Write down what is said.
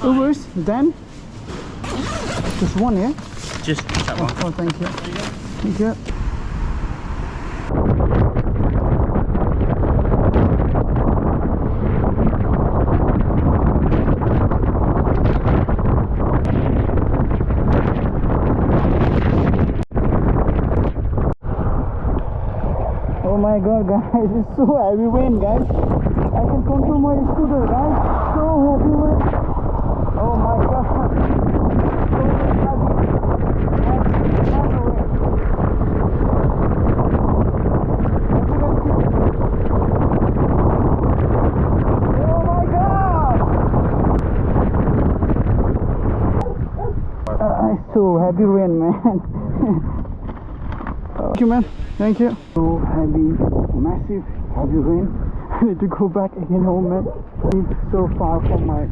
Ubers, then? Just one, yeah? Just that one. Oh, thank you. Thank you. Oh my god, guys, it's so heavy rain, guys. I can control my scooter, guys. So heavy rain. Oh my god. Oh my god. It's so heavy rain, man. Thank you, man. Thank you. So heavy, massive heavy rain. I need to go back again home, man. It's so far from my